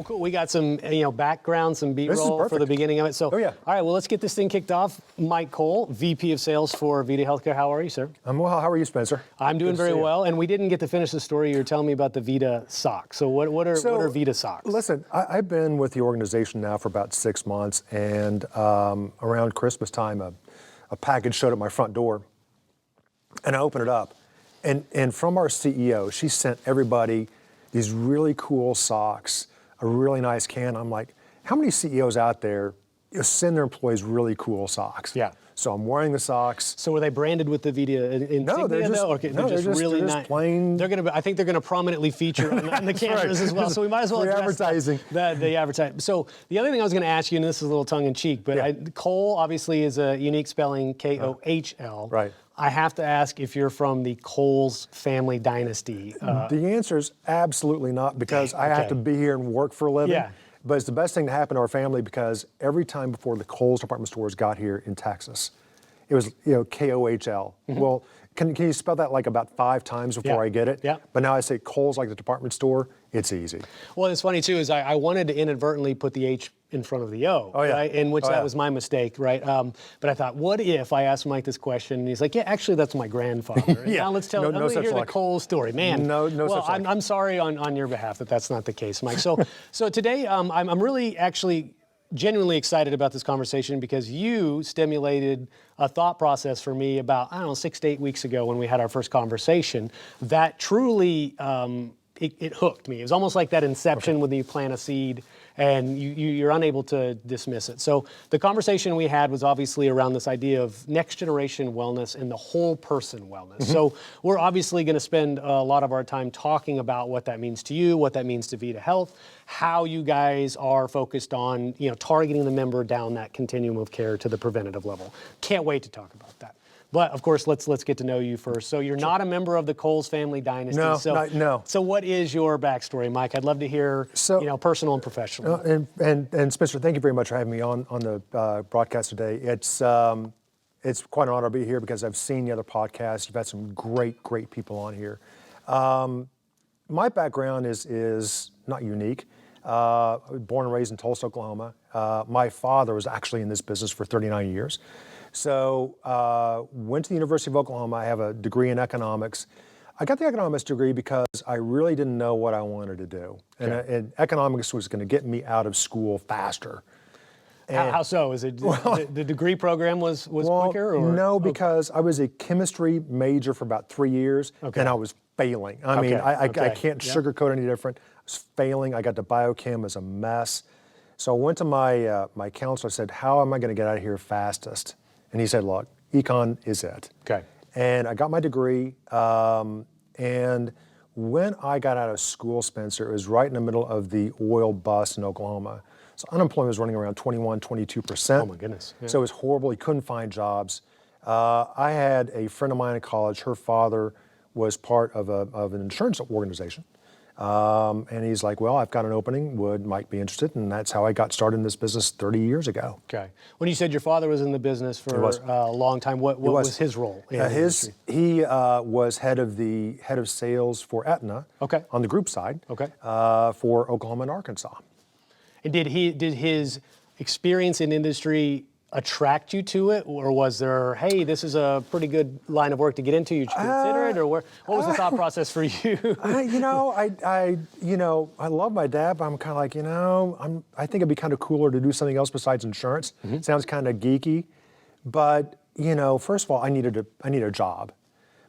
Well, cool. We got some, background, some This is B-roll for the perfect. beginning of it. So, Oh, yeah. All right, well, let's get this thing kicked off. Mike Kohl, VP of Sales for Vita Healthcare. How are you, sir? I'm well. How are you, Spencer? I'm doing Good to very see you. well, and we didn't get to finish the story. You were telling me about the Vita socks. So what are Vita socks? Listen, I've been with the organization now for about 6 months, and around Christmas time, a package showed at my front door, and I opened it up, and from our CEO, she sent everybody these really cool socks, a really nice can. I'm like, how many CEOs out there send their employees really cool socks? Yeah. So I'm wearing the socks. So were they branded with the Vita insignia? No, they're just, though? Okay, no, they're just really they're just nice. plain. I think they're going to prominently feature on the cameras as well. So we might as well Free address advertising. The advertising. So the other thing I was going to ask you, and this is a little tongue in cheek, but Yeah. Kohl obviously is a unique spelling, Kohl. Right. I have to ask if you're from the Kohl's family dynasty. The answer is absolutely not, because I have to be here and work for a living. Yeah. But it's the best thing to happen to our family, because every time before the Kohl's department stores got here in Texas, it was Kohl. Well, can you spell that like about 5 times before Yeah. I get it? Yeah. But now I say Kohl's like the department store. It's easy. Well, it's funny too, is I wanted to inadvertently put the H in front of the O, Oh, yeah. right? In which Oh, that yeah. was my mistake, right? But I thought, what if I asked Mike this question, and he's like, yeah, actually, that's my grandfather. And Yeah. Now let's No let me such hear the luck. Kohl story, man. No well, such luck. I'm sorry on your behalf that that's not the case, Mike. So today, I'm really actually genuinely excited about this conversation, because you stimulated a thought process for me about, 6 to 8 weeks ago when we had our first conversation that truly, it hooked me. It was almost like that inception when you plant a seed and you're unable to dismiss it. So the conversation we had was obviously around this idea of next generation wellness and the whole person wellness. So we're obviously going to spend a lot of our time talking about what that means to you, what that means to Vita Health, how you guys are focused on, targeting the member down that continuum of care to the preventative level. Can't wait to talk about that. But of course, let's get to know you first. So you're not a member of the Kohl's family dynasty. No, no. So what is your backstory, Mike? I'd love to hear, personal and professional. And Spencer, thank you very much for having me on the broadcast today. It's quite an honor to be here, because I've seen the other podcasts. You've had some great people on here. My background is not unique. I was born and raised in Tulsa, Oklahoma. My father was actually in this business for 39 years. So went to the University of Oklahoma. I have a degree in economics. I got the economics degree because I really didn't know what I wanted to do. Okay. And economics was going to get me out of school faster. How so? Is it the degree program was quicker? Or? No, because I was a chemistry major for about 3 years, and I was failing. I mean, I can't sugarcoat any different. I was failing. I got to biochem, it was a mess. So I went to my counselor. I said, how am I going to get out of here fastest? And he said, look, econ is it. Okay. And I got my degree. And when I got out of school, Spencer, it was right in the middle of the oil bust in Oklahoma. So unemployment was running around 22%. Oh my goodness. Yeah. So it was horrible. He couldn't find jobs. I had a friend of mine in college. Her father was part of an insurance organization. And he's like, well, I've got an opening, might be interested. And that's how I got started in this business 30 years ago. Okay. When you said your father was in the business for a long time, what was his role in the industry? He was head of sales for Aetna. Okay. On the group side. Okay. For Oklahoma and Arkansas. And did his experience in industry attract you to it, or was there, hey, this is a pretty good line of work to get into, you should consider it, or what was the thought process for you? I love my dad, but I'm kind of like, I think it'd be kind of cooler to do something else besides insurance. It sounds kind of geeky, but first of all, I need a job.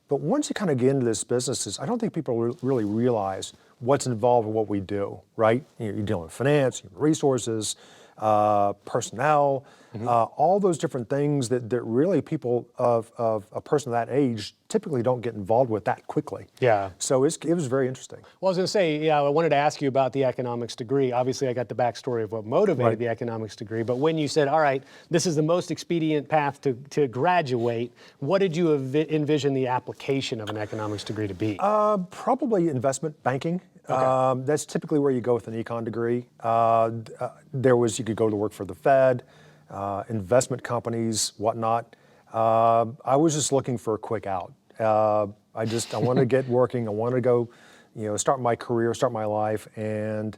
But once you kind of get into this business, I don't think people really realize what's involved in what we do, right? You're dealing with finance, human resources, personnel, all those different things that really people of a person of that age typically don't get involved with that quickly. Yeah. So it was very interesting. Well, I was going to say, I wanted to ask you about the economics degree. Obviously, I got the backstory of what motivated the economics degree. But when you said, all right, this is the most expedient path to graduate, what did you envision the application of an economics degree to be? Probably investment banking. Okay. That's typically where you go with an econ degree. You could go to work for the Fed, investment companies, whatnot. I was just looking for a quick out. I want to get working. I want to go, start my career, start my life. And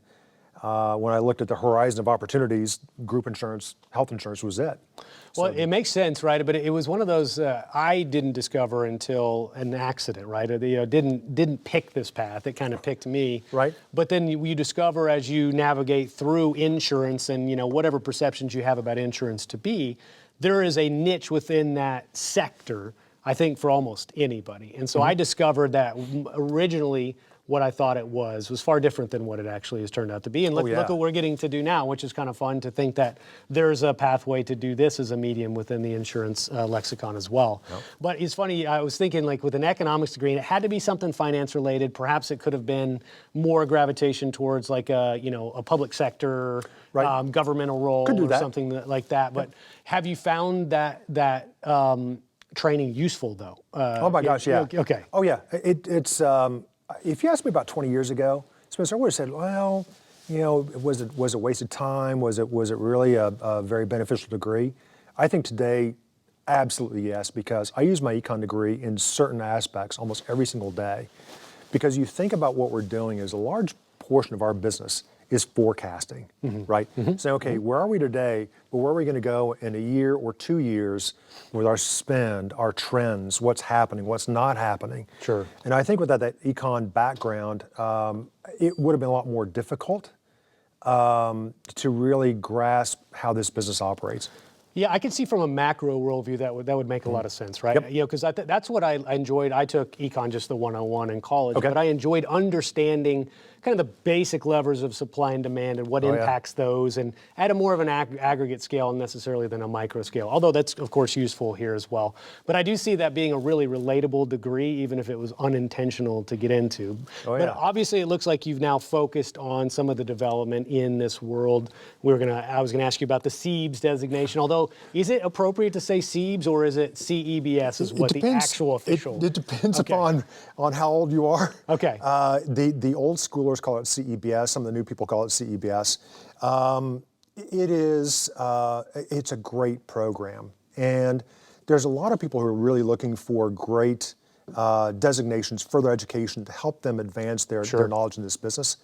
When I looked at the horizon of opportunities, group insurance, health insurance was it. Well, it makes sense, right? But it was one of those I didn't discover until an accident, right? Didn't pick this path. It kind of picked me. Right. But then you discover as you navigate through insurance and whatever perceptions you have about insurance to be, there is a niche within that sector, I think, for almost anybody. And so I discovered that originally what I thought it was far different than what it actually has turned out to be. And look what we're getting to do now, which is kind of fun to think that there's a pathway to do this as a medium within the insurance lexicon as well. Yep. But it's funny, I was thinking like with an economics degree, and it had to be something finance related. Perhaps it could have been more gravitation towards like a public sector, governmental role or something like that. But have you found that training useful though? Oh my gosh, yeah. Okay. Oh yeah, it's. If you asked me about 20 years ago, Spencer, I would have said, well, was it a waste of time? Was it really a very beneficial degree? I think today, absolutely yes, because I use my econ degree in certain aspects almost every single day. Because you think about what we're doing is a large portion of our business is forecasting, right? Saying, okay, where are we today, but where are we going to go in a year or 2 years with our spend, our trends, what's happening, what's not happening. Sure. And I think without that econ background, it would have been a lot more difficult to really grasp how this business operates. Yeah, I can see from a macro worldview that would make a lot of sense, right? Yep. Because that's what I enjoyed. I took econ just the 101 in college, but I enjoyed understanding kind of the basic levers of supply and demand and what impacts those, and at a more of an aggregate scale necessarily than a micro scale, although that's of course useful here as well. But I do see that being a really relatable degree, even if it was unintentional to get into. But obviously it looks like you've now focused on some of the development in this world. I was gonna ask you about the CEBS designation, although is it appropriate to say CEBS or is it CEBS is what the actual official? It depends upon how old you are. Okay. The old schoolers call it CEBS. Some of the new people call it CEBS. It's a great program, and there's a lot of people who are really looking for great designations, further education to help them advance their knowledge in this business.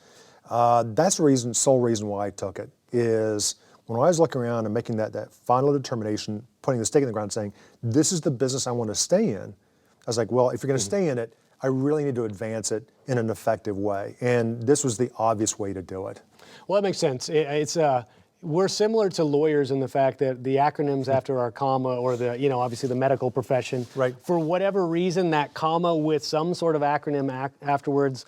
That's the sole reason why I took it. Is when I was looking around and making that final determination, putting the stake in the ground, saying this is the business I want to stay in. I was like, well, if you're going to stay in it, I really need to advance it in an effective way. And this was the obvious way to do it. Well, that makes sense. We're similar to lawyers in the fact that the acronyms after our comma or obviously the medical profession, for whatever reason, that comma with some sort of acronym afterwards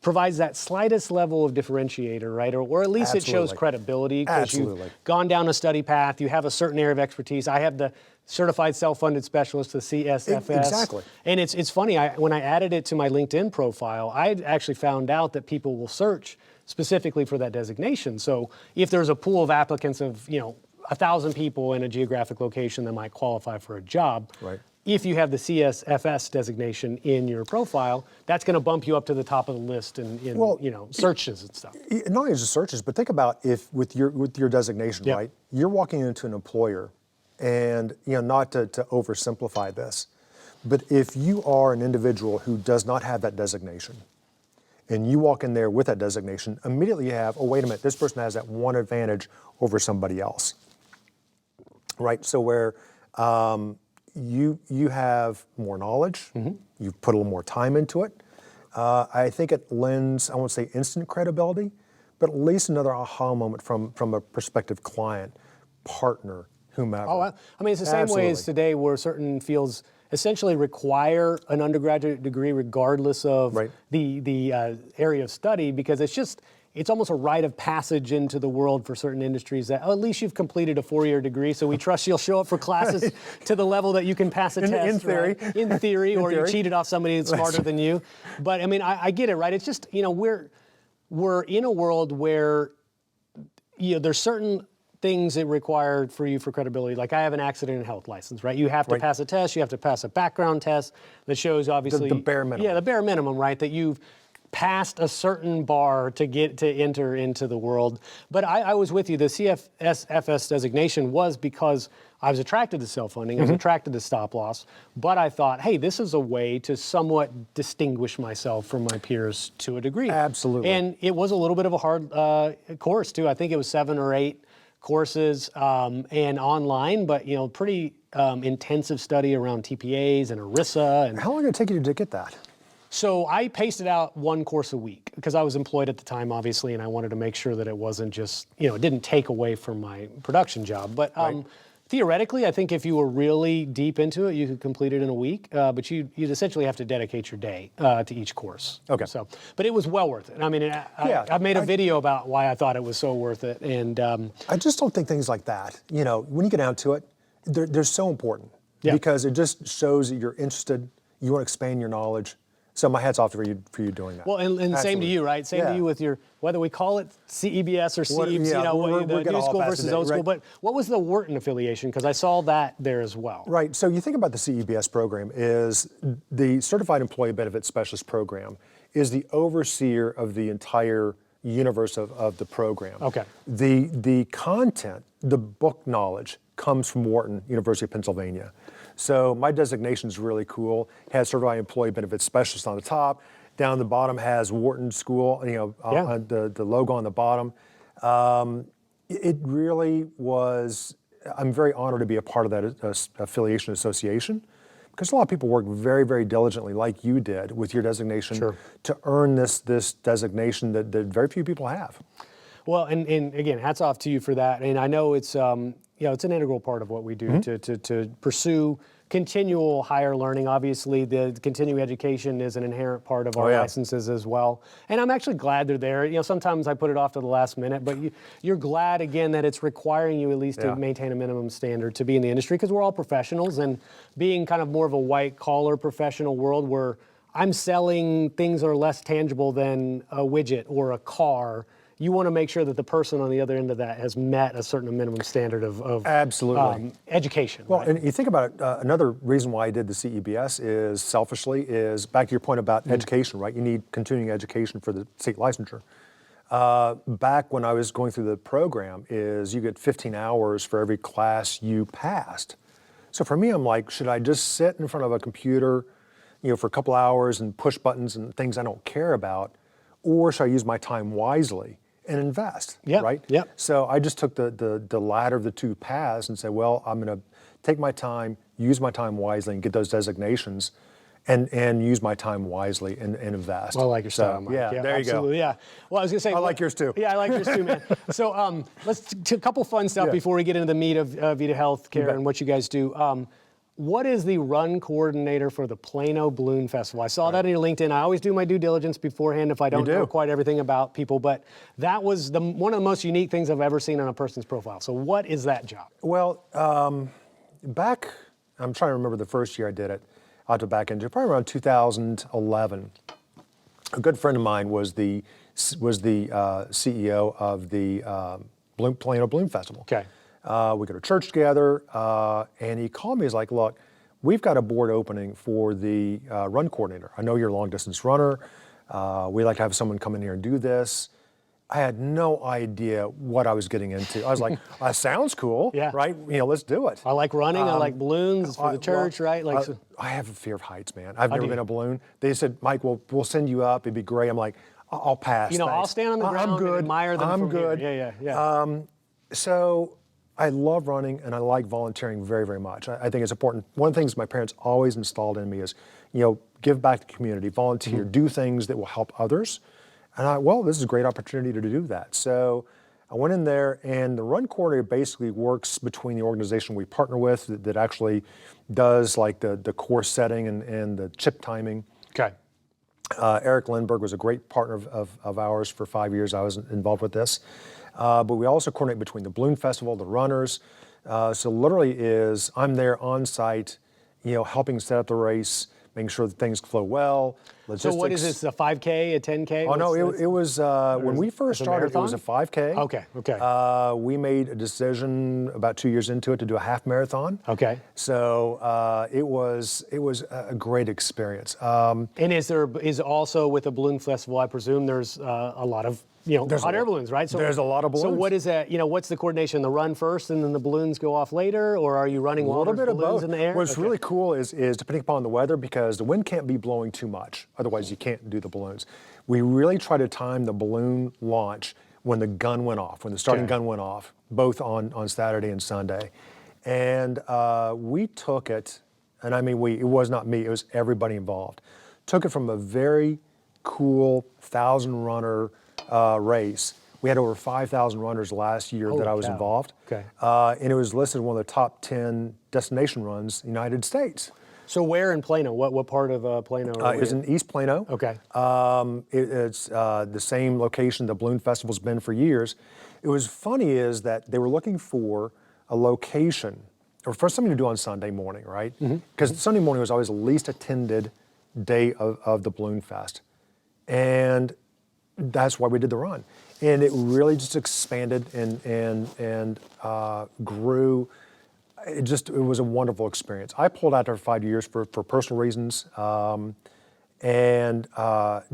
provides that slightest level of differentiator, right? Or at least it shows credibility because you've gone down a study path, you have a certain area of expertise. I have the Certified Self-Funded Specialist, the CSFS. Exactly. And it's funny, when I added it to my LinkedIn profile, I actually found out that people will search specifically for that designation. So if there's a pool of applicants of 1,000 people in a geographic location that might qualify for a job, if you have the CSFS designation in your profile, that's going to bump you up to the top of the list in searches and stuff. Not only just searches, but think about if with your designation, right? You're walking into an employer, and not to oversimplify this, but if you are an individual who does not have that designation, and you walk in there with that designation, immediately you have, oh, wait a minute, this person has that one advantage over somebody else, right? So where you have more knowledge, you've put a little more time into it, I think it lends, I won't say instant credibility, but at least another aha moment from a prospective client, partner, whomever. Oh, I mean, it's the same way as today where certain fields essentially require an undergraduate degree regardless of the area of study, because it's almost a rite of passage into the world for certain industries that, at least you've completed a 4-year degree, so we trust you'll show up for classes to the level that you can pass a test. In theory. Right? In theory, or you cheated off somebody that's smarter than you. But I mean, I get it, right? It's just, we're in a world where there's certain things that required for you for credibility. Like I have an accident and health license, right? You have to pass a test, you have to pass a background test that shows obviously— The bare minimum. Yeah, the bare minimum, right? That you've past a certain bar to enter into the world. But I was with you. The CFS designation was because I was attracted to self-funding. I was attracted to stop loss. But I thought, hey, this is a way to somewhat distinguish myself from my peers to a degree. Absolutely. And it was a little bit of a hard course too. I think it was 7 or 8 courses and online, but pretty intensive study around TPAs and ERISA. And How long did it take you to get that? so I paced it out 1 course a week because I was employed at the time, obviously, and I wanted to make sure that it wasn't just, it didn't take away from my production job. But theoretically, I think if you were really deep into it, you could complete it in a week. But you'd essentially have to dedicate your day to each course. Okay. So, but it was well worth it. I mean, I made a video about why I thought it was so worth it. And I just don't think things like that, when you get down to it, they're so important because it just shows that you're interested, you want to expand your knowledge. So my hat's off for you doing that. Well, and same to you, right? Same to you with your, whether we call it CEBS or CEBS, the new school versus old school. But what was the Wharton affiliation? Because I saw that there as well. Right. So you think about the CEBS program is the Certified Employee Benefits Specialist program is the overseer of the entire universe of the program. Okay. The content, the book knowledge comes from Wharton, University of Pennsylvania. So my designation is really cool. It has Certified Employee Benefits Specialist on the top. Down the bottom has Wharton School, the logo on the bottom. It really was, I'm very honored to be a part of that affiliation association because a lot of people work very, very diligently like you did with your designation to earn this designation that very few people have. Well, and again, hats off to you for that. And I know it's it's an integral part of what we do to pursue continual higher learning. Obviously, the continuing education is an inherent part of our licenses as well. And I'm actually glad they're there. Sometimes I put it off to the last minute, but you're glad again that it's requiring you at least to maintain a minimum standard to be in the industry because we're all professionals, and being kind of more of a white collar professional world where I'm selling things that are less tangible than a widget or a car. You want to make sure that the person on the other end of that has met a certain minimum standard of absolutely education. Well, and you think about it, another reason why I did the CEBS is selfishly is back to your point about education, right? You need continuing education for the state licensure. Back when I was going through the program is you get 15 hours for every class you passed. So for me, I'm like, should I just sit in front of a computer, for a couple hours and push buttons and things I don't care about, or should I use my time wisely and invest, right? Yep. So I just took the latter of the two paths and said, well, I'm going to take my time, use my time wisely, and get those designations, and use my time wisely and invest. Well, I like your style, Mike. Yeah, there absolutely, you go. Yeah. Well, I was going to say. I like yours too. Yeah, I like yours too, man. So let's do a couple fun stuff before we get into the meat of Vita Healthcare and what you guys do. What is the run coordinator for the Plano Balloon Festival? I saw that on your LinkedIn. I always do my due diligence beforehand if I don't know quite everything about people, but that was one of the most unique things I've ever seen on a person's profile. So what is that job? Well, back, I'm trying to remember the first year I did it. I'll have to back into probably around 2011. A good friend of mine was the CEO of the Plano Balloon Festival. Okay. We go to church together, and he called me. He's like, look, we've got a board opening for the run coordinator. I know you're a long distance runner. We like to have someone come in here and do this. I had no idea what I was getting into. I was like, that sounds cool, right? Let's do it. I like running. I like balloons for the church, right? I have a fear of heights, man. I've never been in a balloon. They said, Mike, we'll send you up. It'd be great. I'm like, I'll pass. I'll thanks. stand on the ground I'm good. and admire them I'm from good. Here. Yeah. So I love running and I like volunteering very, very much. I think it's important. One of the things my parents always installed in me is, give back to the community, volunteer, do things that will help others. And this is a great opportunity to do that. So I went in there, and the run coordinator basically works between the organization we partner with that actually does like the course setting and the chip timing. Okay. Eric Lindbergh was a great partner of ours for 5 years. I was involved with this. But we also coordinate between the Balloon Festival, the runners. So literally I'm there on site, helping set up the race, making sure that things flow well. So what is this, a 5K, a 10K? Oh, no, it was, when we first started, it was a 5K. Okay. We made a decision about 2 years into it to do a half marathon. Okay. So it was a great experience. And is also with the balloon festival, I presume there's a lot of, hot air balloons, right? So there's a lot of balloons. So what is that, what's the coordination? The run first and then the balloons go off later? Or are you running while there's balloons in the air? What's really cool is depending upon the weather, because the wind can't be blowing too much. Otherwise, you can't do the balloons. We really try to time the balloon launch when the gun went off, when the starting gun went off, both on Saturday and Sunday. And we took it, and I mean it was not me, it was everybody involved. Took it from a very cool 1,000-runner race. We had over 5,000 runners last year that I was involved. Okay. And it was listed one of the top 10 destination runs in the United States. So where in Plano? What part of Plano? It was in East Plano. Okay. It's the same location the Balloon Festival's been for years. It was funny is that they were looking for a location, or for something to do on Sunday morning, right? Because Sunday morning was always the least attended day of the Balloon Fest. And that's why we did the run. And it really just expanded and grew. It was a wonderful experience. I pulled out there for 5 years for personal reasons, and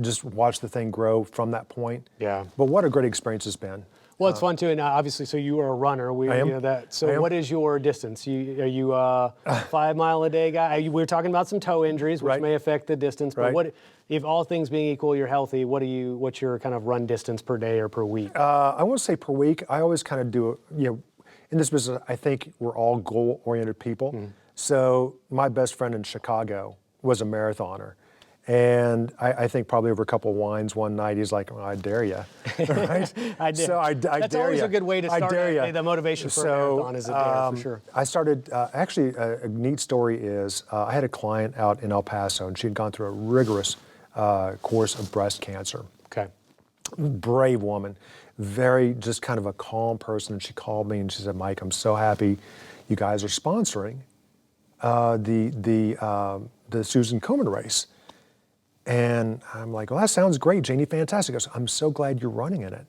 just watched the thing grow from that point. Yeah. But what a great experience it's been. Well, it's fun too, and obviously, so you are a runner. I am. So what is your distance? Are you a 5 mile a day guy? We were talking about some toe injuries, which may affect the distance. But what, if all things being equal, you're healthy, what's your kind of run distance per day or per week? I won't say per week. I always kind of do, in this business, I think we're all goal-oriented people. So my best friend in Chicago was a marathoner. And I think probably over a couple of wines one night, he's like, well, I dare you, right? I dare. So I That's dare always you. a good way to start the motivation for a marathon is a dare, for sure. I started, actually, a neat story is I had a client out in El Paso, and she had gone through a rigorous course of breast cancer. Okay. Brave woman, very just kind of a calm person. And she called me and she said, Mike, I'm so happy you guys are sponsoring the Susan Komen race. And I'm like, well, that sounds great, Janie, fantastic. I said, I'm so glad you're running in it.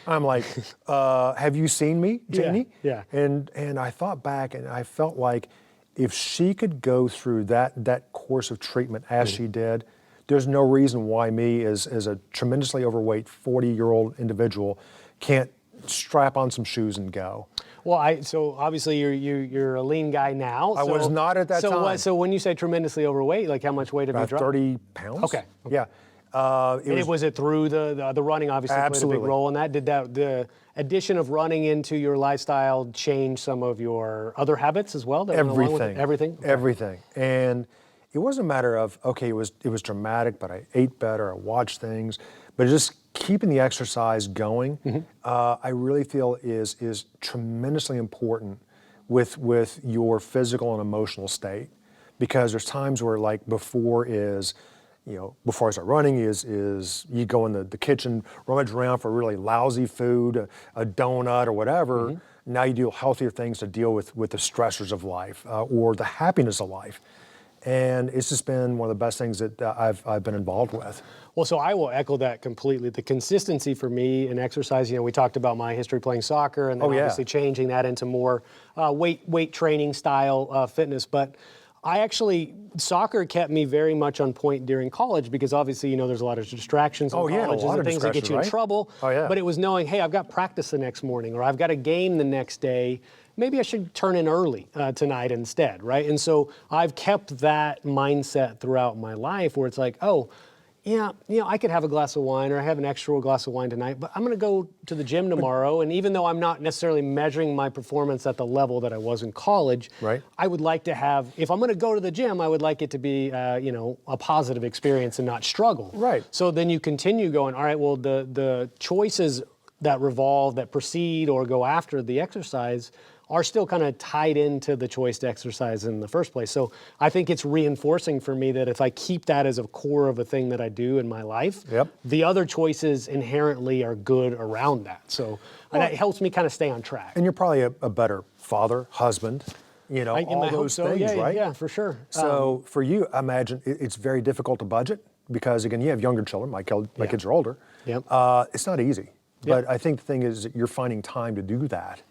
I'm like, have you seen me, Janie? Yeah. And I thought back and I felt like if she could go through that course of treatment as she did, there's no reason why me as a tremendously overweight 40-year-old individual can't strap on some shoes and go. Well, so obviously you're a lean guy now. I was not at that time. So when you say tremendously overweight, like how much weight have you dropped? 30 pounds. Okay. Yeah. Was it through the running obviously played a big role in that? Did the addition of running into your lifestyle change some of your other habits as well? That went along with it? Everything? Okay. Everything. And it wasn't a matter of, okay, it was dramatic, but I ate better, I watched things, but just keeping the exercise going, I really feel is tremendously important with your physical and emotional state, because there's times where like before I start running is you go in the kitchen, rummage around for really lousy food, a donut or whatever. Now you do healthier things to deal with the stressors of life or the happiness of life. And it's just been one of the best things that I've been involved with. Well, so I will echo that completely. The consistency for me in exercise, we talked about my history playing soccer and then obviously changing that into more weight training style fitness. But soccer kept me very much on point during college because obviously, there's a lot of distractions in college and things that get you in trouble. But it was knowing, hey, I've got practice the next morning or I've got a game the next day. Maybe I should turn in early tonight instead, right? And so I've kept that mindset throughout my life where it's like, oh, yeah, I could have a glass of wine or I have an extra glass of wine tonight, but I'm going to go to the gym tomorrow. And even though I'm not necessarily measuring my performance at the level that I was in college, I would like to have, if I'm going to go to the gym, I would like it to be, a positive experience and not struggle. Right. So then you continue going, all right, well, the choices that precede or go after the exercise are still kind of tied into the choice to exercise in the first place. So I think it's reinforcing for me that if I keep that as a core of a thing that I do in my life, the other choices inherently are good around that. So that helps me kind of stay on track. And you're probably a better father, husband, all I hope those so. things, Yeah, right? yeah, for sure. So for you, I imagine it's very difficult to budget because, again, you have younger children. My kids are older. Yep. It's not easy. But I think the thing is that you're finding time to do that.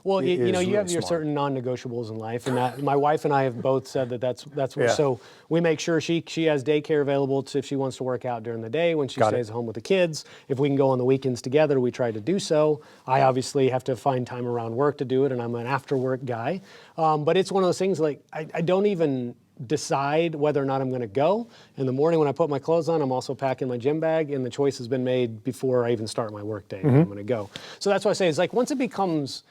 Well, you is know, you really have your smart. certain non-negotiables in life, and that my wife and I have both said that's what. Yeah. So we make sure she has daycare available if she wants to work out during the day when she Got it. stays home with the kids. If we can go on the weekends together, we try to do so. I obviously have to find time around work to do it, and I'm an after-work guy. But it's one of those things like I don't even decide whether or not I'm going to go. In the morning when I put my clothes on, I'm also packing my gym bag, and the choice has been made before I even start my work day. I'm going to go. So that's why I say it's like once it becomes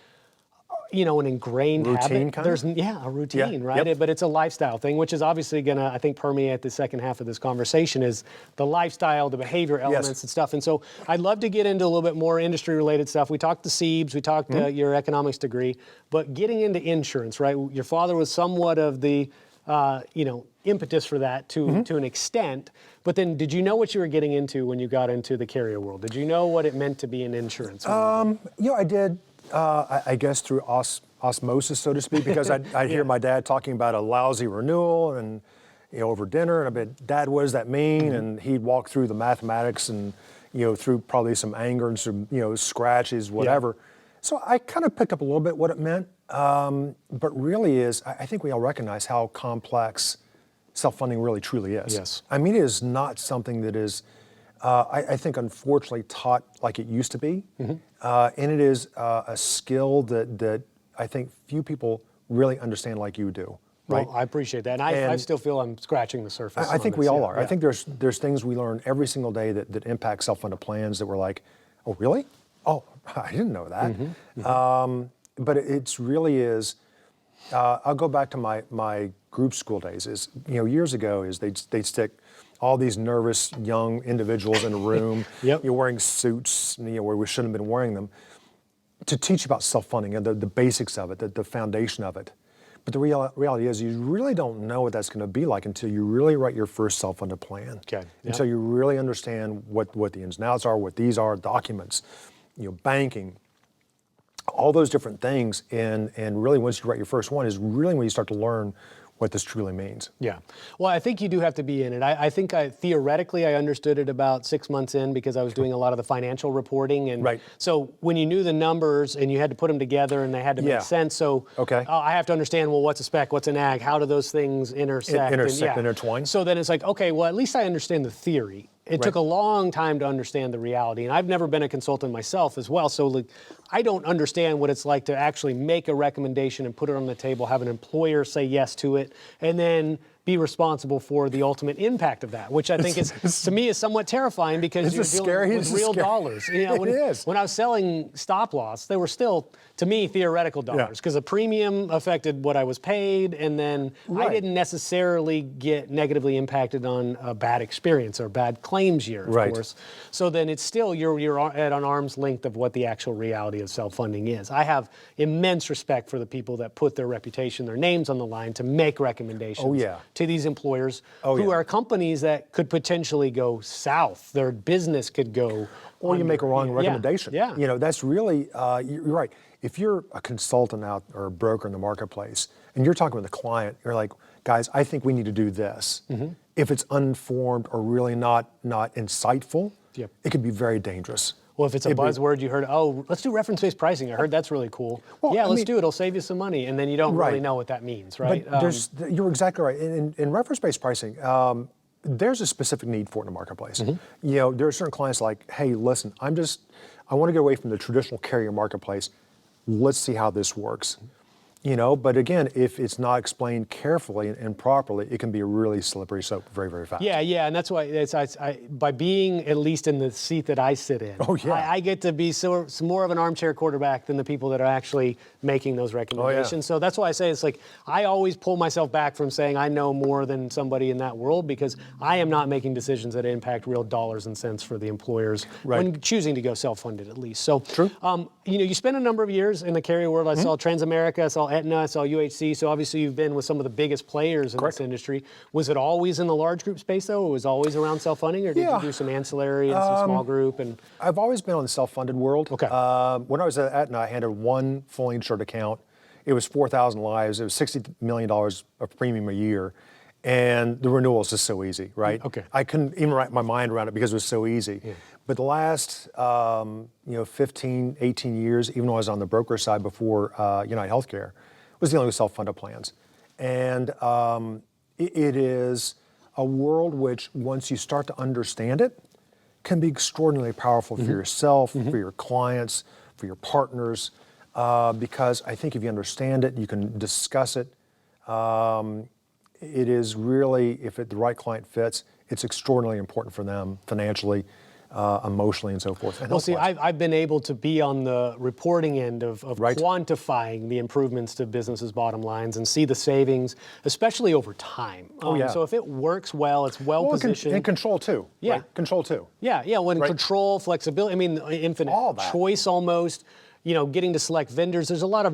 an ingrained Routine habit. kind There's of? a routine, Yeah, right? yep. But it's a lifestyle thing, which is obviously going to, I think, permeate the second half of this conversation is the lifestyle, the behavior elements and stuff. And so I'd love to get into a little bit more industry-related stuff. We talked the SEEBs, we talked your economics degree, but getting into insurance, right? Your father was somewhat of the, impetus for that to an extent. But then, did you know what you were getting into when you got into the carrier world? Did you know what it meant to be in insurance? I did. I guess through osmosis, so to speak, because I'd hear my dad talking about a lousy renewal and over dinner, and I'd be, Dad, what does that mean? And he'd walk through the mathematics and through probably some anger and some scratches, whatever. So I kind of picked up a little bit what it meant, but really I think we all recognize how complex self-funding really truly is. Yes. I mean, it is not something that is, I think, unfortunately taught like it used to be. And it is a skill that I think few people really understand like you do. Right? Well, I appreciate that. And I still feel I'm scratching the surface. I think on we this. all Yeah, are. yeah. I think there's things we learn every single day that impact self-funded plans that we're like, oh, really? Oh, I didn't know that. But it's really is, I'll go back to my group school days years ago they'd stick all these nervous young individuals in a room, Yep. you're wearing suits, where we shouldn't have been wearing them, to teach about self-funding and the basics of it, the foundation of it. But the reality is you really don't know what that's going to be like until you really write your first self-funded plan. Okay. Until you really understand what the ins and outs are, what these are, documents, banking, all those different things. And really once you write your first one is really when you start to learn what this truly means. Yeah. Well, I think you do have to be in it. I think theoretically I understood it about 6 months in because I was doing a lot of the financial reporting. And Right. so when you knew the numbers and you had to put them together and they had to make sense. So Okay. I have to understand, well, what's a spec, what's an ag, how do those things intersect? Intertwine. So then it's like, okay, well, at least I understand the theory. It took a long time to understand the reality. And I've never been a consultant myself as well. So like, I don't understand what it's like to actually make a recommendation and put it on the table, have an employer say yes to it, and then be responsible for the ultimate impact of that, which I think is, to me, is somewhat terrifying because you're dealing with real dollars. It is. When I was selling stop loss, they were still, to me, theoretical dollars because the premium affected what I was paid, and then I didn't necessarily get negatively impacted on a bad experience or bad claims year, of course. So then it's still, you're at an arm's length of what the actual reality of self-funding is. I have immense respect for the people that put their reputation, their names on the line to make recommendations to these employers who are companies that could potentially go south. Their business could go Or you make a wrong recommendation. Yeah. That's really, you're right. If you're a consultant out or a broker in the marketplace and you're talking with a client, you're like, guys, I think we need to do this. If it's unformed or really not insightful, it could be very dangerous. Well, if it's a buzzword you heard, oh, let's do reference-based pricing. I heard that's really cool. Well, let's do it. It'll save you some money. And then you don't really know what that means, right? But you're exactly right. In reference-based pricing, there's a specific need for it in the marketplace. There are certain clients like, hey, listen, I want to get away from the traditional carrier marketplace. Let's see how this works. But again, if it's not explained carefully and properly, it can be a really slippery slope very, very fast. Yeah, and that's why by being at least in the seat that I sit in, I get to be some more of an armchair quarterback than the people that are actually making those recommendations. So that's why I say it's like I always pull myself back from saying I know more than somebody in that world because I am not making decisions that impact real dollars and cents for the employers when choosing to go self-funded at least. So, you spent a number of years in the carrier world. I saw Transamerica, I saw Aetna, I saw UHC, so obviously you've been with some of the biggest players in this industry. Was it always in the large group space though? It was always around self-funding, or did you do some ancillary and some small group? And I've always been on the self-funded world. Okay. When I was at Aetna, I handled one fully insured account, it was 4,000 lives, it was $60 million of premium a year, and the renewal is just so easy, right? Okay. I couldn't even wrap my mind around it because it was so easy. Yeah. But the last 15, 18 years, even though I was on the broker side before United Healthcare, was dealing with self-funded plans. And it is a world which, once you start to understand it, can be extraordinarily powerful for yourself, for your clients, for your partners, because I think if you understand it, you can discuss it. It is really, if the right client fits, it's extraordinarily important for them financially, emotionally, and so forth. And well, see, health-wise. I've been able to be on the reporting end of Right. quantifying the improvements to businesses' bottom lines and see the savings, especially over time. Oh, yeah. So if it works well, it's well positioned. And control too. Yeah. Right? Control too. Yeah. When Right. control, flexibility, I mean, infinite All that. choice almost, getting to select vendors. There's a lot of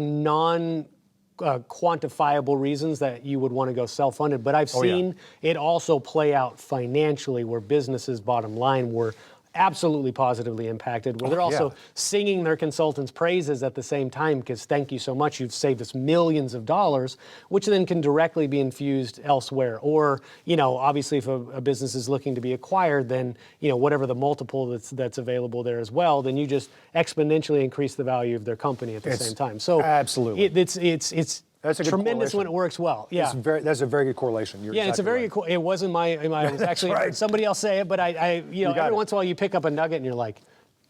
quantifiable reasons that you would want to go self-funded, but I've seen it also play out financially where businesses' bottom line were absolutely positively impacted, where they're also singing their consultants' praises at the same time because thank you so much, you've saved us millions of dollars, which then can directly be infused elsewhere. Or, obviously if a business is looking to be acquired, then, whatever the multiple that's available there as well, then you just exponentially increase the value of their company at the same time. So absolutely. It's That's a good tremendous when it correlation. works well. Yeah. That's a very good correlation. You're It's a exactly very right. cool. It wasn't it was actually right. somebody else say it, but I got every it. once in a while you pick up a nugget and you're like,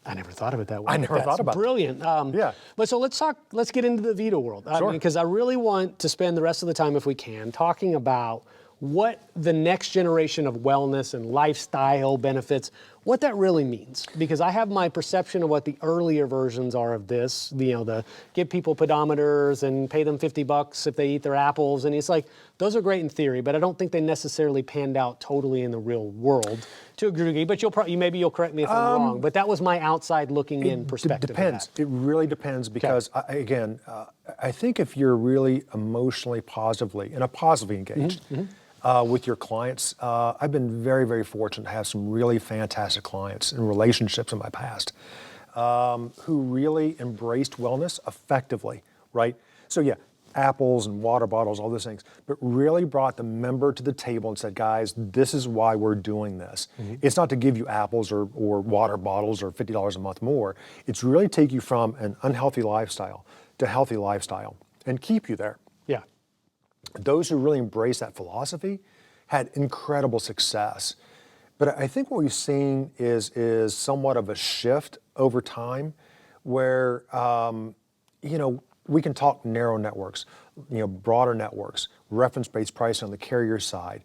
I never thought of it that way. I never thought about that. Brilliant. Yeah. But so let's get into the Vita world. Sure. Because I really want to spend the rest of the time, if we can, talking about what the next generation of wellness and lifestyle benefits, what that really means. Because I have my perception of what the earlier versions are of this, the give people pedometers and pay them $50 if they eat their apples. And it's like, those are great in theory, but I don't think they necessarily panned out totally in the real world to a degree. But maybe you'll correct me if I'm wrong, but that was my outside looking in perspective. Depends. Of that. It really depends because, I think if you're really emotionally positively engaged, with your clients. I've been very, very fortunate to have some really fantastic clients and relationships in my past who really embraced wellness effectively, right? So apples and water bottles, all those things, but really brought the member to the table and said, guys, this is why we're doing this. It's not to give you apples or water bottles or $50 a month more. It's really take you from an unhealthy lifestyle to a healthy lifestyle and keep you there. Yeah. Those who really embraced that philosophy had incredible success. But I think what we've seen is somewhat of a shift over time where, we can talk narrow networks, broader networks, reference-based pricing on the carrier side.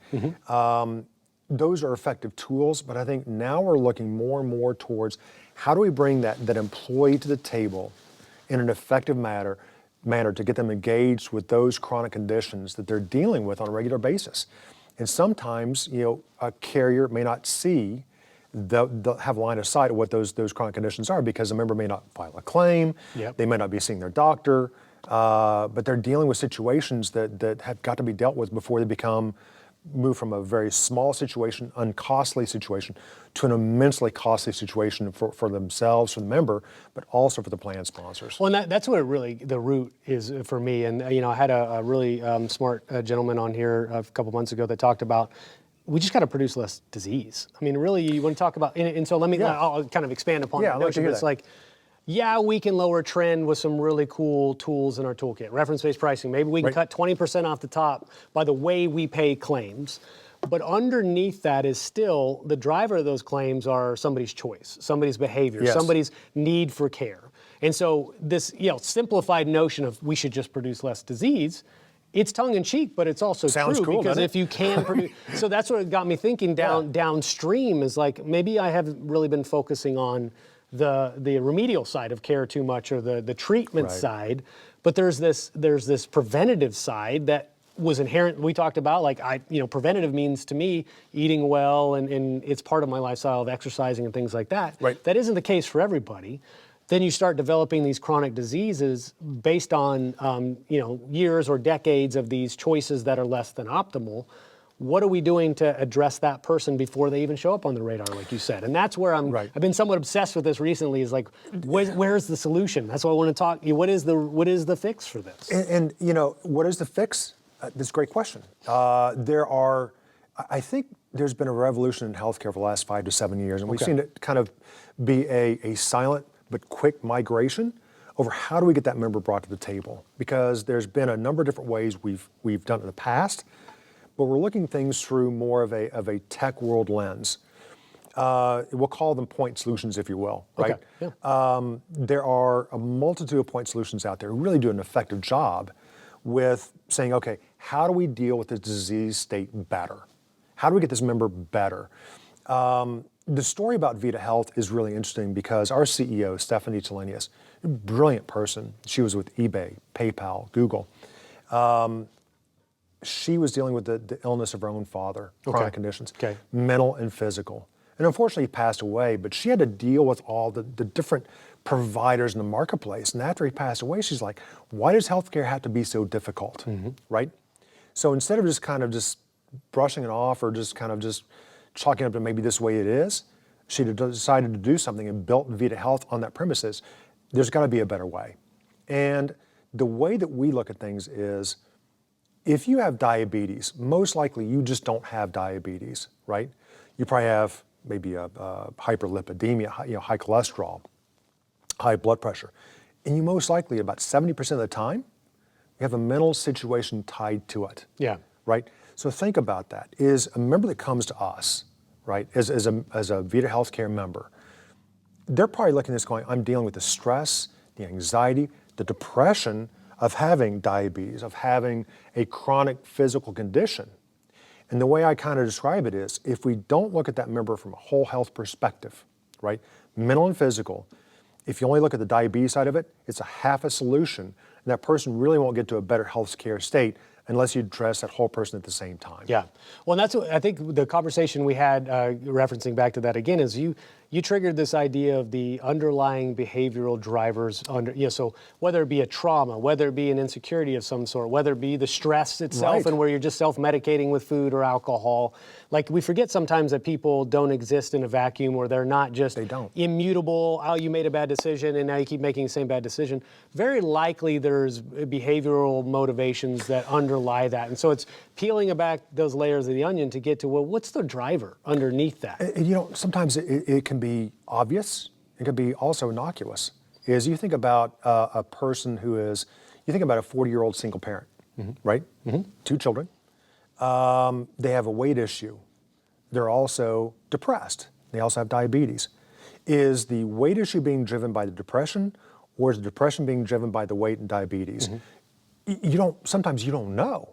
Those are effective tools, but I think now we're looking more and more towards how do we bring that employee to the table in an effective manner to get them engaged with those chronic conditions that they're dealing with on a regular basis. And sometimes, a carrier may not see, they'll have line of sight of what those chronic conditions are because the member may not file a claim, they may not be seeing their doctor, but they're dealing with situations that have got to be dealt with before they move from a very small situation, uncostly situation, to an immensely costly situation for themselves, for the member, but also for the plan sponsors. Well, and that's what really the root is for me. And I had a really smart gentleman on here a couple months ago that talked about we just got to produce less disease. I mean, really, you want to talk about, and so I'll kind of expand upon that notion. But it's like, we can lower trend with some really cool tools in our toolkit. Reference-based pricing, maybe we can cut 20% off the top by the way we pay claims. But underneath that is still, the driver of those claims are somebody's choice, somebody's behavior, somebody's need for care. And so this simplified notion of we should just produce less disease, it's tongue-in-cheek, but it's also Sounds true cool, because doesn't if you can produce, so that's what got me thinking downstream is like maybe I haven't really been focusing on the remedial side of care too much or the treatment side, but there's this preventative side that was inherent. We talked about preventative means to me eating well and it's part of my lifestyle of exercising and things like that. Right. That isn't the case for everybody. Then you start developing these chronic diseases based on years or decades of these choices that are less than optimal. what are we doing to address that person before they even show up on the radar, like you said? And that's where Right. I've been somewhat obsessed with this recently. Is like, where's the solution? That's why I want to talk. What is the fix for this? And what is the fix? That's a great question. I think there's been a revolution in healthcare for the last 5 to 7 years, and we've seen it kind of be a silent but quick migration over how do we get that member brought to the table. Because there's been a number of different ways we've done it in the past, but we're looking things through more of a tech world lens. We'll call them point solutions, if you will, right? Okay. Yeah. There are a multitude of point solutions out there who really do an effective job with saying, okay, how do we deal with the disease state better? How do we get this member better? The story about Vita Health is really interesting because our CEO, Stephanie Telenius, a brilliant person. She was with eBay, PayPal, Google. She was dealing with the illness of her own father, chronic conditions, mental and physical. And unfortunately, he passed away, but she had to deal with all the different providers in the marketplace. And after he passed away, she's like, why does healthcare have to be so difficult, right? So instead of just brushing it off or just chalking it up to maybe this way it is, she decided to do something and built Vita Health on that premises. There's got to be a better way. And the way that we look at things is, if you have diabetes, most likely you just don't have diabetes, right? You probably have maybe a hyperlipidemia, high cholesterol, high blood pressure. And you most likely, about 70% of the time, you have a mental situation tied to it. Yeah. Right? So think about that. Is a member that comes to us, right, as a Vita Healthcare member, they're probably looking at this going, I'm dealing with the stress, the anxiety, the depression of having diabetes, of having a chronic physical condition. And the way I kind of describe it is, if we don't look at that member from a whole health perspective, right, mental and physical, if you only look at the diabetes side of it, it's a half a solution, and that person really won't get to a better health care state unless you address that whole person at the same time. Yeah. Well, and that's what I think the conversation we had, referencing back to that again, is you triggered this idea of the underlying behavioral drivers so whether it be a trauma, whether it be an insecurity of some sort, whether it be the stress itself and where you're just self-medicating with food or alcohol. Like, we forget sometimes that people don't exist in a vacuum, or they're not just immutable. Oh, you made a bad decision and now you keep making the same bad decision. Very likely there's behavioral motivations that underlie that. And so it's peeling back those layers of the onion to get to, well, what's the driver underneath that? Sometimes it can be obvious. It can be also innocuous. Is you think about a person you think about a 40-year-old single parent, right? 2 children. They have a weight issue. They're also depressed. They also have diabetes. Is the weight issue being driven by the depression, or is the depression being driven by the weight and diabetes? Sometimes you don't know,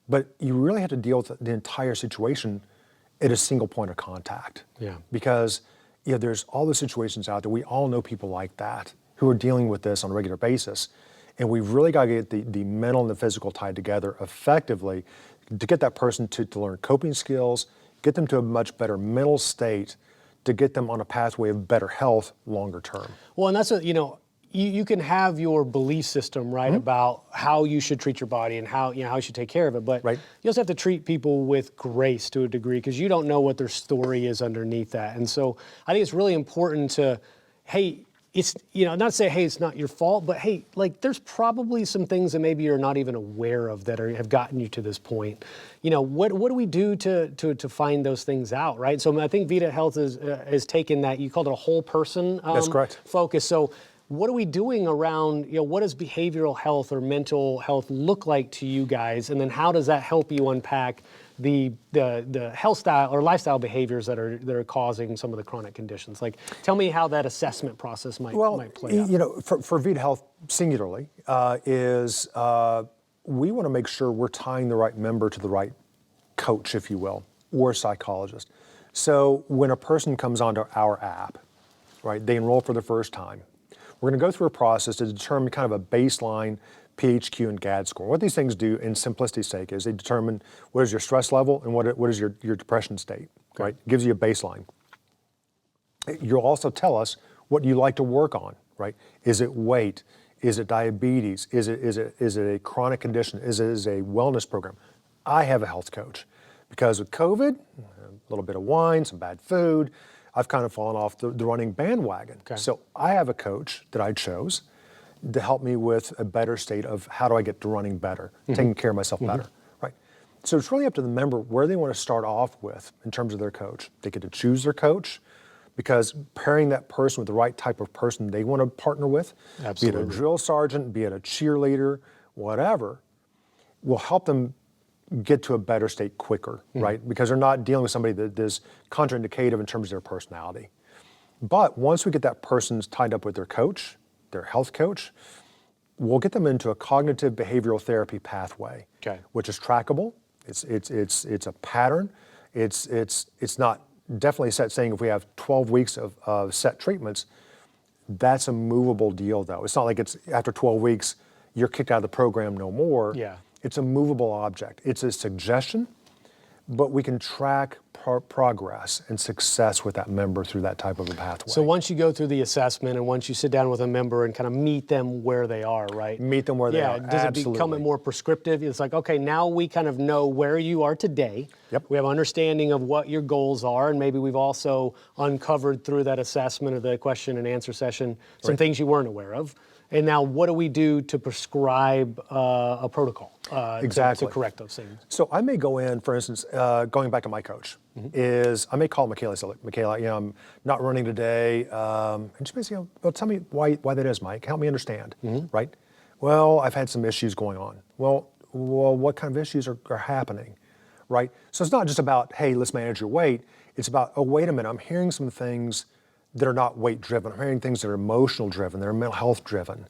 but you really have to deal with the entire situation at a single point of contact. Yeah. Because there's all the situations out there. We all know people like that who are dealing with this on a regular basis. And we've really got to get the mental and the physical tied together effectively to get that person to learn coping skills, get them to a much better mental state, to get them on a pathway of better health longer term. Well, and that's what, you can have your belief system, right, about how you should treat your body and how you should take care of it, but you also have to treat people with grace to a degree, because you don't know what their story is underneath that. And so I think it's really important to, hey, it's, not say, hey, it's not your fault, but hey, like, there's probably some things that maybe you're not even aware of that have gotten you to this point. What do we do to find those things out, right? So I think Vita Health has taken that, you called it a whole person That's correct. Focus. So what are we doing around, what does behavioral health or mental health look like to you guys? And then how does that help you unpack the health style or lifestyle behaviors that are causing some of the chronic conditions? Like, tell me how that assessment process might play out. For Vita Health singularly, we want to make sure we're tying the right member to the right coach, if you will, or psychologist. So when a person comes onto our app, right, they enroll for the first time, we're going to go through a process to determine kind of a baseline PHQ and GAD score. What these things do, in simplicity's sake, is they determine what is your stress level and what is your depression state, right? It gives you a baseline. You'll also tell us what you like to work on, right? Is it weight? Is it diabetes? Is it a chronic condition? Is it a wellness program? I have a health coach. Because with COVID, a little bit of wine, some bad food, I've kind of fallen off the running bandwagon. Okay. So I have a coach that I chose to help me with a better state of how do I get to running better, taking care of myself better, right? So it's really up to the member where they want to start off with in terms of their coach. They get to choose their coach, because pairing that person with the right type of person they want to partner with, be Absolutely. it a drill sergeant, be it a cheerleader, whatever, will help them get to a better state quicker, right? Because they're not dealing with somebody that is contraindicative in terms of their personality. But once we get that person tied up with their coach, their health coach, we'll get them into a cognitive behavioral therapy pathway, Okay. which is trackable. It's a pattern. It's not definitely set saying if we have 12 weeks of set treatments, that's a movable deal though. It's not like it's after 12 weeks, you're kicked out of the program no more. Yeah. It's a movable object. It's a suggestion, but we can track progress and success with that member through that type of a pathway. So once you go through the assessment and once you sit down with a member and kind of meet them where they are, right? Meet them where they are, Does it become absolutely. more prescriptive? It's like, okay, now we kind of know where you are today. Yep. We have understanding of what your goals are, and maybe we've also uncovered through that assessment of the question and answer session some Right. things you weren't aware of. And now what do we do to prescribe a protocol Exactly. to correct those things? So I may go in, for instance, going back to my coach, is I may call Michaela and say, look, Michaela, I'm not running today. And she may say, well, tell me why that is, Mike. Help me understand, right? Well, I've had some issues going on. Well, what kind of issues are happening, right? So it's not just about, hey, let's manage your weight. It's about, oh, wait a minute, I'm hearing some things that are not weight driven. I'm hearing things that are emotional driven, that are mental health driven.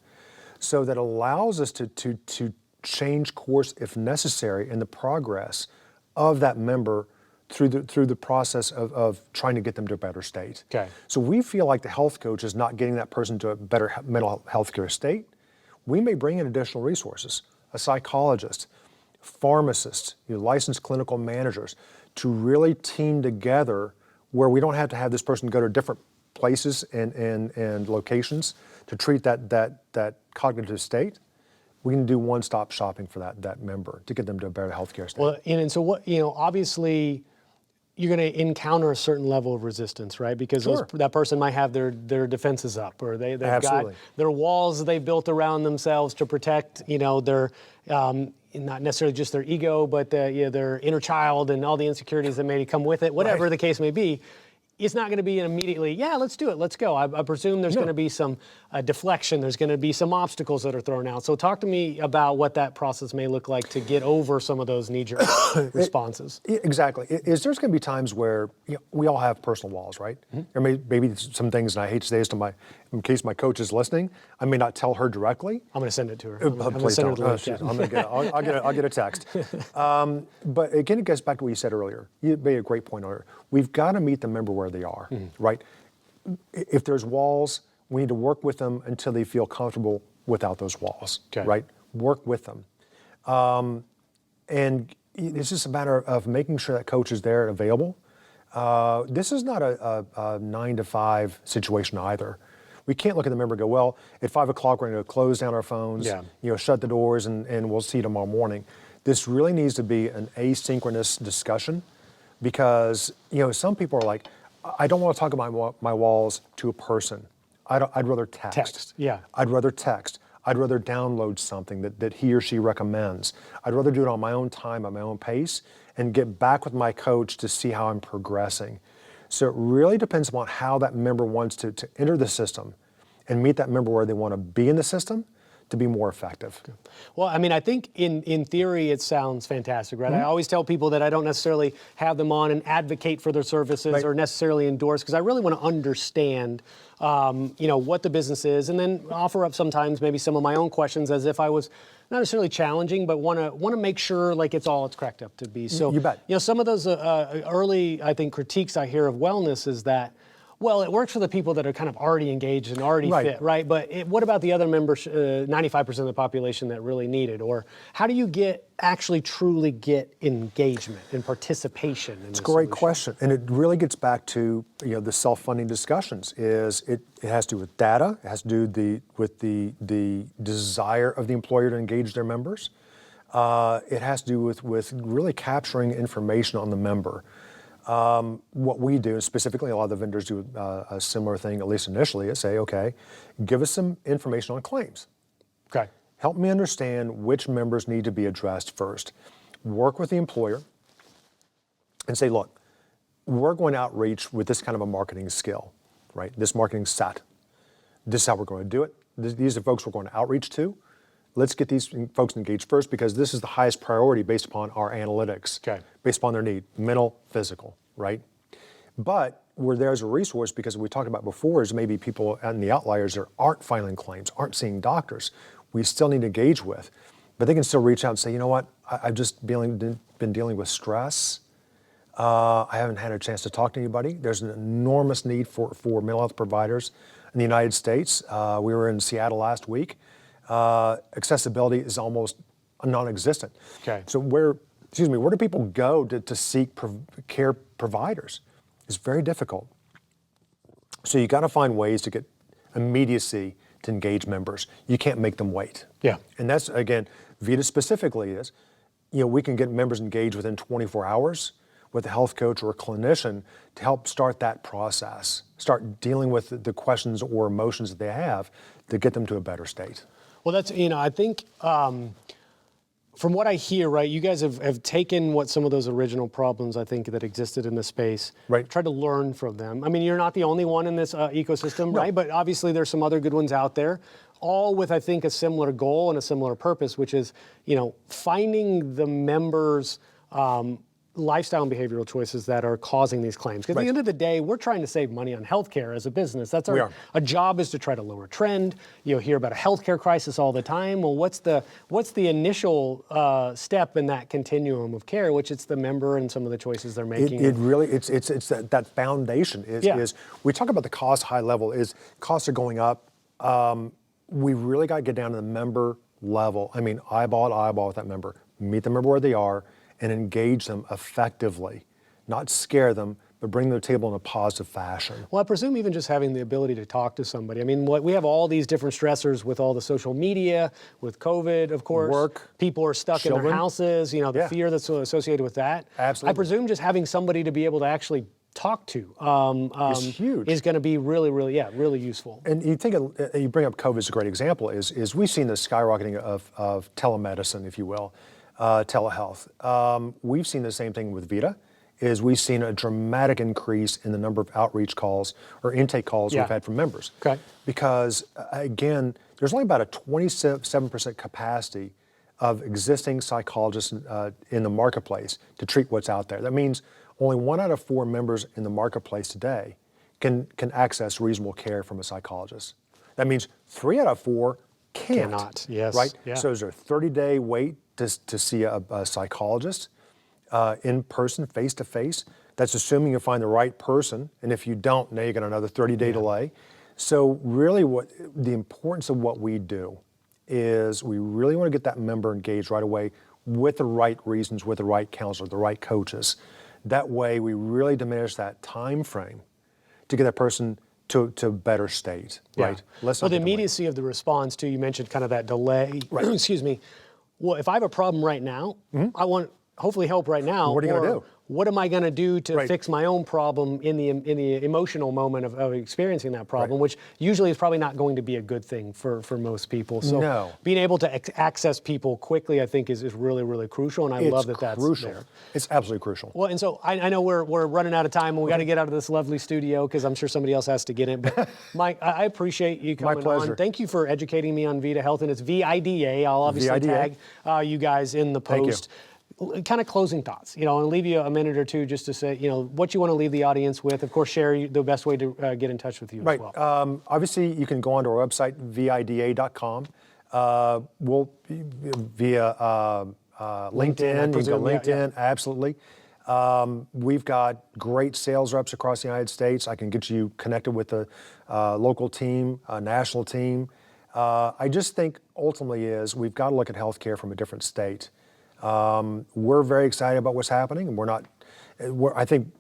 So that allows us to change course if necessary in the progress of that member through the process of trying to get them to a better state. Okay. So we feel like the health coach is not getting that person to a better mental health care state. We may bring in additional resources, a psychologist, pharmacists, licensed clinical managers, to really team together where we don't have to have this person go to different places and locations to treat that cognitive state. We can do one-stop shopping for that member to get them to a better healthcare state. Well, and so what, obviously you're going to encounter a certain level of resistance, right? Because Sure. that person might have their defenses up, or they've got Absolutely. their walls they built around themselves to protect, their, not necessarily just their ego, but their inner child and all the insecurities that may come with it, whatever Right. the case may be. It's not going to be an immediately, yeah, let's do it, let's go. I presume there's going to be some deflection. There's going to be some obstacles that are thrown out. So talk to me about what that process may look like to get over some of those knee-jerk responses. Exactly. There's going to be times where we all have personal walls, right? There may be some things, and I hate to say this in case my coach is listening, I may not tell her directly. I'm going to send it to her. I'm going to Please send her don't. the link. I'm gonna get. I'll get a text. But again, it goes back to what you said earlier. You made a great point earlier. We've got to meet the member where they are, right? If there's walls, we need to work with them until they feel comfortable without those walls, Okay. right? Work with them, and it's just a matter of making sure that coach is there and available. This is not a 9 to 5 situation either. We can't look at the member and go, well, at 5 o'clock, we're going to close down our phones, Yeah. shut the doors, and we'll see you tomorrow morning. This really needs to be an asynchronous discussion because, some people are like, I don't want to talk about my walls to a person. I'd rather text. Text, yeah. I'd rather text. I'd rather download something that he or she recommends. I'd rather do it on my own time, at my own pace, and get back with my coach to see how I'm progressing. So it really depends upon how that member wants to enter the system and meet that member where they want to be in the system to be more effective. Well, I mean, I think in theory it sounds fantastic, right? I always tell people that I don't necessarily have them on and advocate for their services Right. or necessarily endorse because I really want to understand, what the business is, and then offer up sometimes maybe some of my own questions as if I was not necessarily challenging, but want to make sure like it's all it's cracked up to be. So You bet. Some of those early, I think, critiques I hear of wellness is that, well, it works for the people that are kind of already engaged and already Right. fit, right? But what about the other members, 95% of the population that really need it? Or how do you actually truly get engagement and participation in It's a great question, and it really gets back to the self-funding discussions. It has to do with data. It has to do with the desire of the employer to engage their members. It has to do with really capturing information on the member. What we do, and specifically a lot of the vendors do a similar thing, at least initially, is say, okay, give us some information on claims. Okay. Help me understand which members need to be addressed first. Work with the employer and say, look, we're going to outreach with this kind of a marketing skill, right? This marketing set. This is how we're going to do it. These are folks we're going to outreach to. Let's get these folks engaged first because this is the highest priority based upon our analytics, Okay. based upon their need, mental, physical, right? But we're there as a resource because we talked about before is maybe people and the outliers that aren't filing claims, aren't seeing doctors. We still need to engage with, but they can still reach out and say, you know what, I've just been dealing with stress. I haven't had a chance to talk to anybody. There's an enormous need for mental health providers in the United States. We were in Seattle last week. Accessibility is almost non-existent. Okay. So where do people go to seek care providers? It's very difficult. So you got to find ways to get immediacy to engage members. You can't make them wait. Yeah. And that's, again, Vita specifically is, we can get members engaged within 24 hours with a health coach or a clinician to help start that process, start dealing with the questions or emotions that they have to get them to a better state. Well, that's, I think from what I hear, right, you guys have taken what some of those original problems I think that existed in the space, right, tried to learn from them. I mean, you're not the only one in this ecosystem, no, right? But obviously there's some other good ones out there, all with, I think, a similar goal and a similar purpose, which is, finding the members' lifestyle and behavioral choices that are causing these claims. Because at the end of the day, we're trying to save money on healthcare as a business. That's our job is to try to lower trend. You hear about a healthcare crisis all the time. Well, what's the initial step in that continuum of care, which it's the member and some of the choices they're making. It really, it's that foundation is we talk about the cost high level is costs are going up. We really got to get down to the member level. I mean, eyeball to eyeball with that member, meet the member where they are, and engage them effectively, not scare them, but bring them to the table in a positive fashion. Well, I presume even just having the ability to talk to somebody. I mean, we have all these different stressors with all the social media, with COVID, of course. Work. People are stuck in their houses, the fear that's associated with that. Absolutely. I presume just having somebody to be able to actually talk to is huge. Is going to be really, really, really useful. And you bring up COVID as a great example, is we've seen the skyrocketing of telemedicine, if you will, telehealth. We've seen the same thing with Vita, is we've seen a dramatic increase in the number of outreach calls or intake calls we've had from members. Okay. Because again, there's only about a 27% capacity of existing psychologists in the marketplace to treat what's out there. That means only 1 out of 4 members in the marketplace today can access reasonable care from a psychologist. That means 3 out of 4 cannot. Yes. Right? Yeah. So there's a 30-day wait to see a psychologist in person, face-to-face. That's assuming you find the right person. And if you don't, now you got another 30-day delay. So really the importance of what we do is we really want to get that member engaged right away with the right reasons, with the right counselor, the right coaches. That way we really diminish that time frame to get that person to a better state, right? Well, the immediacy of the response too, you mentioned kind of that delay. Right. Excuse me. Well, if I have a problem right now, I want hopefully help right now. What are you going to do? What am I going to do to fix my own problem in the emotional moment of experiencing that problem, which usually is probably not going to be a good thing for most people. So being able to access people quickly, I think, is really, really crucial, and I love that that's there. It's absolutely crucial. Well, and so I know we're running out of time, and we got to get out of this lovely studio because I'm sure somebody else has to get in. But Mike, I appreciate you coming on. Thank you for educating me on Vita Health, and it's VIDA. I'll obviously tag you guys in the post. Kind of closing thoughts, and leave you a minute or two just to say, what you want to leave the audience with. Of course, share the best way to get in touch with you as well. Obviously, you can go onto our website, vida.com. We'll via LinkedIn. You can go LinkedIn, absolutely. We've got great sales reps across the United States. I can get you connected with the local team, national team. I just think ultimately we've got to look at healthcare from a different state. We're very excited about what's happening, and I think,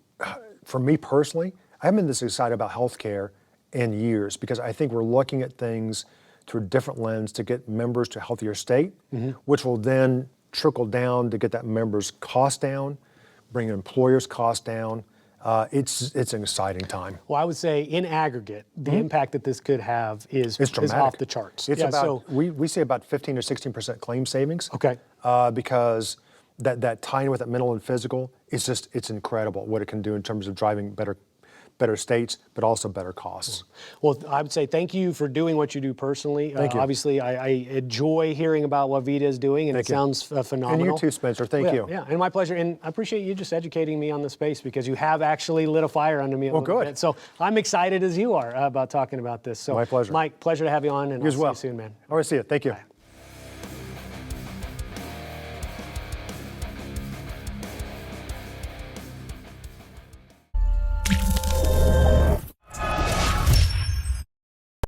for me personally, I haven't been this excited about healthcare in years because I think we're looking at things through a different lens to get members to a healthier state, which will then trickle down to get that member's cost down, bring employers' cost down. It's an exciting time. Well, I would say in aggregate, the impact that this could have is dramatic. off the charts. It's Yeah, about, we say about 15 to 16% claim savings. Okay. Because that tying with that mental and physical, it's incredible what it can do in terms of driving better states, but also better costs. Well, I would say thank you for doing what you do personally. Thank you. Obviously, I enjoy hearing about what Vita is doing, and it sounds phenomenal. And you too, Spencer. Thank you. Yeah, and my pleasure. And I appreciate you just educating me on the space because you have actually lit a fire under me a little good. bit. So I'm excited as you are about talking about this. So My pleasure. Mike, pleasure to have you on, and You I'll as well. see you soon, man. All right, see you. Thank you. Bye.